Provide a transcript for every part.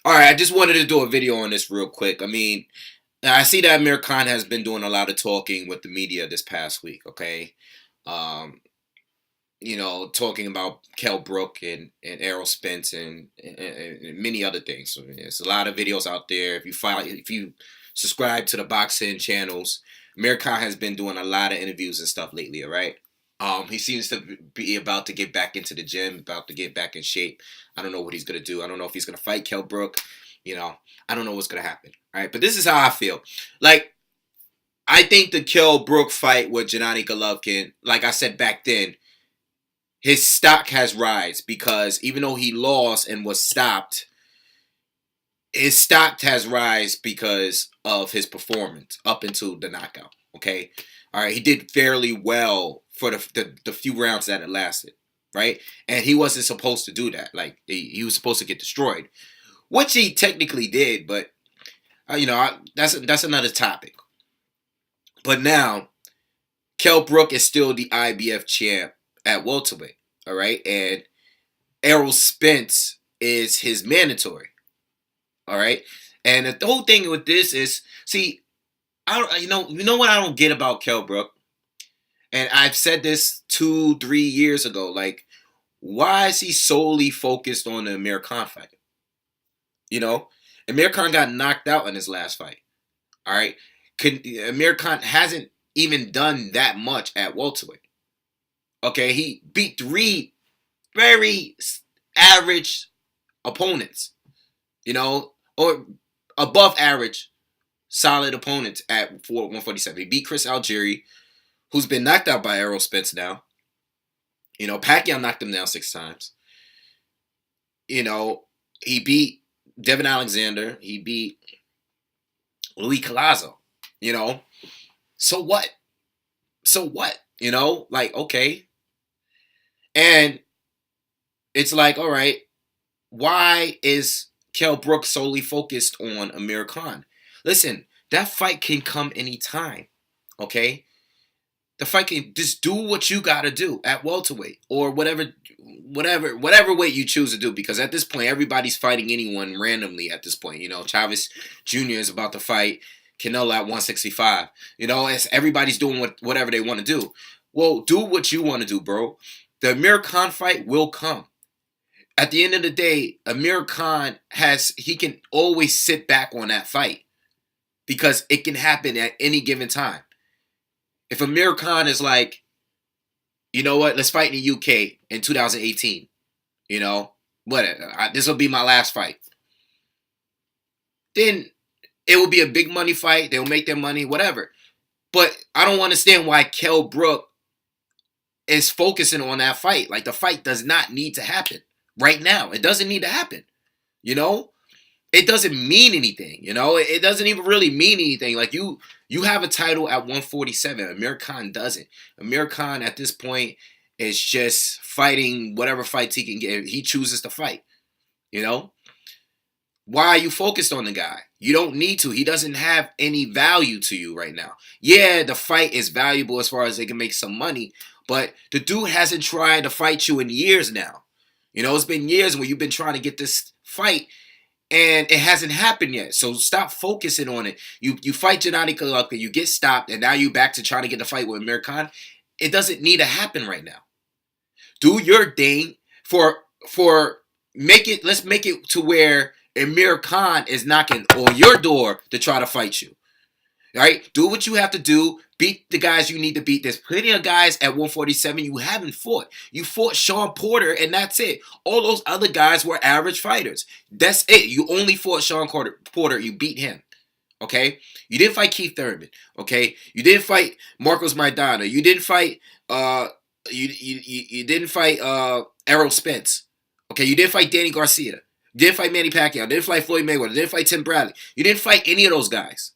All right, I just wanted to do a video on this real quick. I mean, I see that Amir Khan has been doing a lot of talking with the media this past week. Okay, um, talking about Kell Brook and Errol Spence and many other things. So there's a lot of videos out there. If you subscribe to the boxing channels, Amir Khan has been doing a lot of interviews and stuff lately. All right. He seems to be about to get back into the gym, about to get back in shape. I don't know what he's gonna do. I don't know if he's gonna fight Kell Brook. You know, I don't know what's gonna happen. All right, but this is how I feel. Like, I think the Kell Brook fight with Gennady Golovkin, like I said back then, his stock has rise because even though he lost and was stopped, his stock has rise because of his performance up until the knockout. Okay, all right, he did fairly well for the few rounds that it lasted, right? And he wasn't supposed to do that. Like he was supposed to get destroyed, which he technically did. But that's another topic. But now Kell Brook is still the IBF champ at welterweight, all right, and Errol Spence is his mandatory. All right, and the whole thing with this is, see, I don't, you know what I don't get about Kell Brook, and I've said this 2-3 years ago. Like, why is he solely focused on the Amir Khan fight? You know, Amir Khan got knocked out in his last fight. All right, Amir Khan hasn't even done that much at welterweight. Okay, he beat 3 very average opponents. Or above average, solid opponents at 147. He beat Chris Algieri, who's been knocked out by Errol Spence now. Pacquiao knocked him down 6 times. He beat Devin Alexander. He beat Luis Collazo. So what? So what? Like, okay. And it's like, all right, why is Kell Brook solely focused on Amir Khan? Listen, that fight can come anytime, okay? The fight can just do what you gotta do at welterweight or whatever weight you choose to do. Because at this point, everybody's fighting anyone randomly. At this point, Chavez Jr. is about to fight Canelo at 165. It's everybody's doing whatever they want to do. Well, do what you want to do, bro. The Amir Khan fight will come. At the end of the day, Amir Khan he can always sit back on that fight because it can happen at any given time. If Amir Khan is like, you know what, let's fight in the UK in 2018, this will be my last fight, then it will be a big money fight. They'll make their money, whatever. But I don't understand why Kell Brook is focusing on that fight. Like, the fight does not need to happen. Right now, it doesn't need to happen. It doesn't mean anything. It doesn't even really mean anything. Like, you have a title at 147. Amir Khan doesn't. Amir Khan at this point is just fighting whatever fights he can get. He chooses to fight. Why are you focused on the guy? You don't need to. He doesn't have any value to you right now. Yeah, the fight is valuable as far as they can make some money, but the dude hasn't tried to fight you in years now. It's been years where you've been trying to get this fight, and it hasn't happened yet. So stop focusing on it. You fight Gennady Golovkin, you get stopped, and now you're back to trying to get the fight with Amir Khan. It doesn't need to happen right now. Do your thing let's make it to where Amir Khan is knocking on your door to try to fight you. All right? Do what you have to do. Beat the guys you need to beat. There's plenty of guys at 147 you haven't fought. You fought Sean Porter, and that's it. All those other guys were average fighters. That's it. You only fought Sean Porter. You beat him. Okay? You didn't fight Keith Thurman. Okay? You didn't fight Marcos Maidana. You didn't fight you didn't fight Errol Spence. Okay? You didn't fight Danny Garcia. You didn't fight Manny Pacquiao. You didn't fight Floyd Mayweather. You didn't fight Tim Bradley. You didn't fight any of those guys.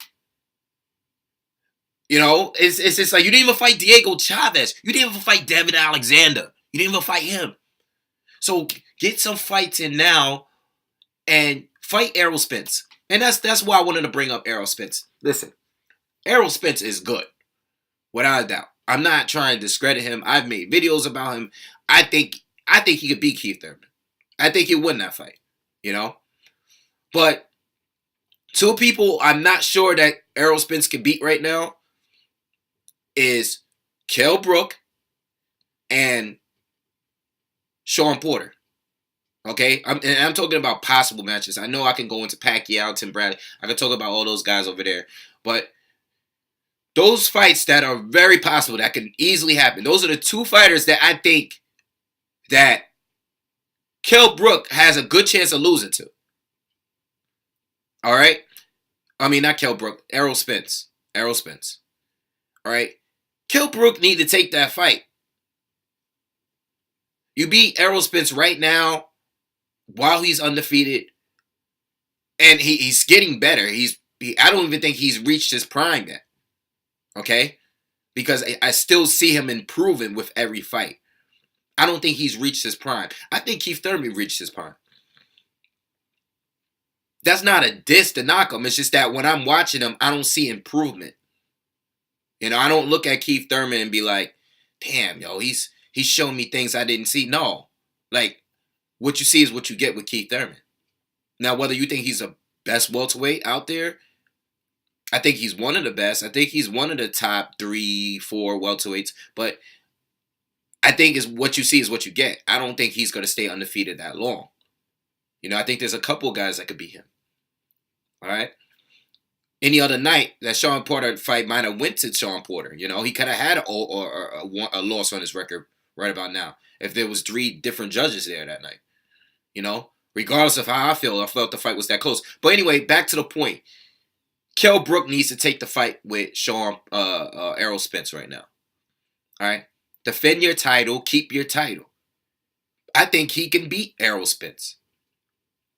It's just like you didn't even fight Diego Chavez. You didn't even fight David Alexander. You didn't even fight him. So get some fights in now and fight Errol Spence. And that's why I wanted to bring up Errol Spence. Listen, Errol Spence is good, without a doubt. I'm not trying to discredit him. I've made videos about him. I think he could beat Keith Thurman. I think he won that fight. But two people I'm not sure that Errol Spence can beat right now is Kell Brook and Sean Porter. Okay, I'm talking about possible matches. I know I can go into Pacquiao, Tim Bradley. I can talk about all those guys over there, but those fights that are very possible that can easily happen. Those are the two fighters that I think that Kell Brook has a good chance of losing to. All right, I mean not Kell Brook, Errol Spence. Errol Spence. All right, Kell Brook need to take that fight. You beat Errol Spence right now while he's undefeated, and he's getting better. I don't even think he's reached his prime yet. Okay, because I still see him improving with every fight. I don't think he's reached his prime. I think Keith Thurman reached his prime. That's not a diss to knock him. It's just that when I'm watching him, I don't see improvement. You know, I don't look at Keith Thurman and be like, damn, yo, he's showing me things I didn't see. No. Like, what you see is what you get with Keith Thurman. Now, whether you think he's the best welterweight out there, I think he's one of the best. I think he's one of the top 3, 4 welterweights. But I think is what you see is what you get. I don't think he's going to stay undefeated that long. You know, I think there's a couple guys that could beat him. All right? Any other night, that Sean Porter fight might have went to Sean Porter. You know, he could have had a loss on his record right about now if there was 3 different judges there that night. You know, regardless of how I felt the fight was that close. But anyway, back to the point. Kell Brook needs to take the fight with Errol Spence right now. All right? Defend your title. Keep your title. I think he can beat Errol Spence.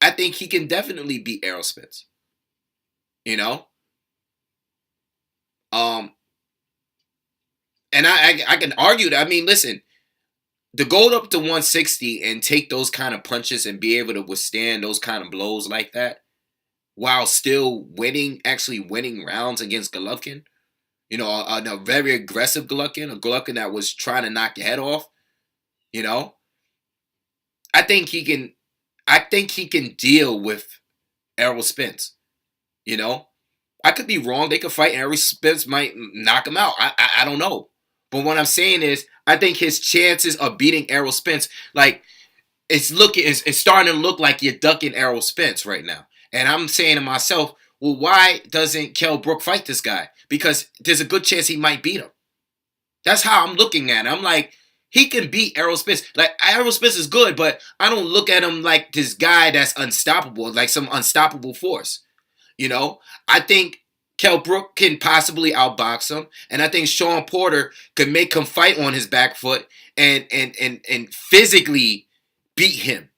I think he can definitely beat Errol Spence. You know? And I can argue that. I mean, listen, to go up to 160 and take those kind of punches and be able to withstand those kind of blows like that while still actually winning rounds against Golovkin, you know, a very aggressive Golovkin, a Golovkin that was trying to knock your head off, you know, I think he can deal with Errol Spence, you know. I could be wrong. They could fight and Errol Spence might knock him out. I don't know. But what I'm saying is, I think his chances of beating Errol Spence, like, it's starting to look like you're ducking Errol Spence right now. And I'm saying to myself, well, why doesn't Kell Brook fight this guy? Because there's a good chance he might beat him. That's how I'm looking at it. I'm like, he can beat Errol Spence. Like, Errol Spence is good, but I don't look at him like this guy that's unstoppable, like some unstoppable force. You know, I think Kell Brook can possibly outbox him, and I think Sean Porter could make him fight on his back foot and physically beat him,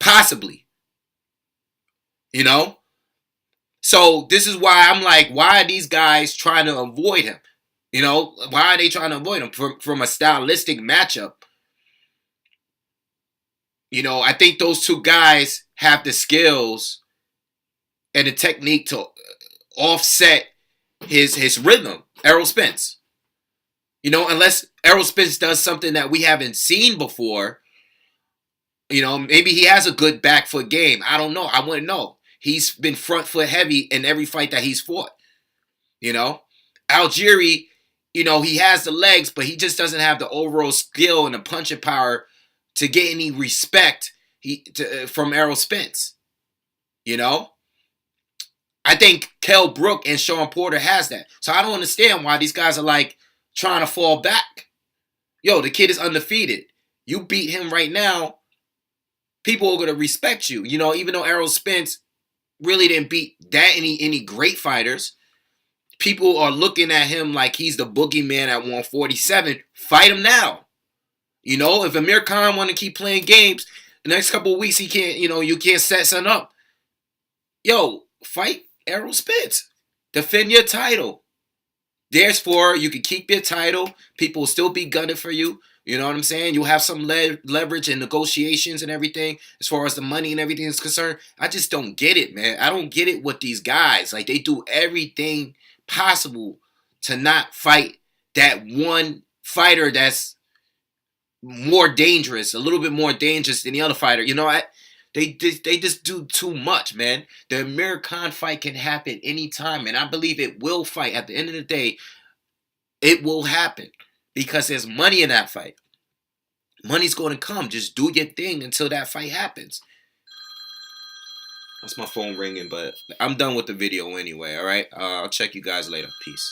possibly. You know, so this is why I'm like, why are these guys trying to avoid him? You know, why are they trying to avoid him from a stylistic matchup? You know, I think those two guys have the skills and the technique to offset his rhythm, Errol Spence. You know, unless Errol Spence does something that we haven't seen before, you know, maybe he has a good back foot game. I don't know. I wouldn't know. He's been front foot heavy in every fight that he's fought. You know, Algieri, you know, he has the legs, but he just doesn't have the overall skill and the punching power to get any respect from Errol Spence. You know? I think Kell Brook and Sean Porter has that. So I don't understand why these guys are like trying to fall back. Yo, the kid is undefeated. You beat him right now, people are going to respect you. You know, even though Errol Spence really didn't beat that any great fighters, people are looking at him like he's the boogeyman at 147. Fight him now. You know, if Amir Khan want to keep playing games, the next couple of weeks he can't, you know, you can't set something up. Yo, fight Errol Spence. Defend your title. Therefore, you can keep your title. People will still be gunning for you. You know what I'm saying? You'll have some leverage in negotiations and everything as far as the money and everything is concerned. I just don't get it, man. I don't get it with these guys. Like, they do everything possible to not fight that one fighter that's more dangerous, a little bit more dangerous than the other fighter. You know, They just do too much, man. The Amir Khan fight can happen anytime, and I believe it will fight. At the end of the day, it will happen because there's money in that fight. Money's going to come. Just do your thing until that fight happens. That's my phone ringing, but I'm done with the video anyway, all right? I'll check you guys later. Peace.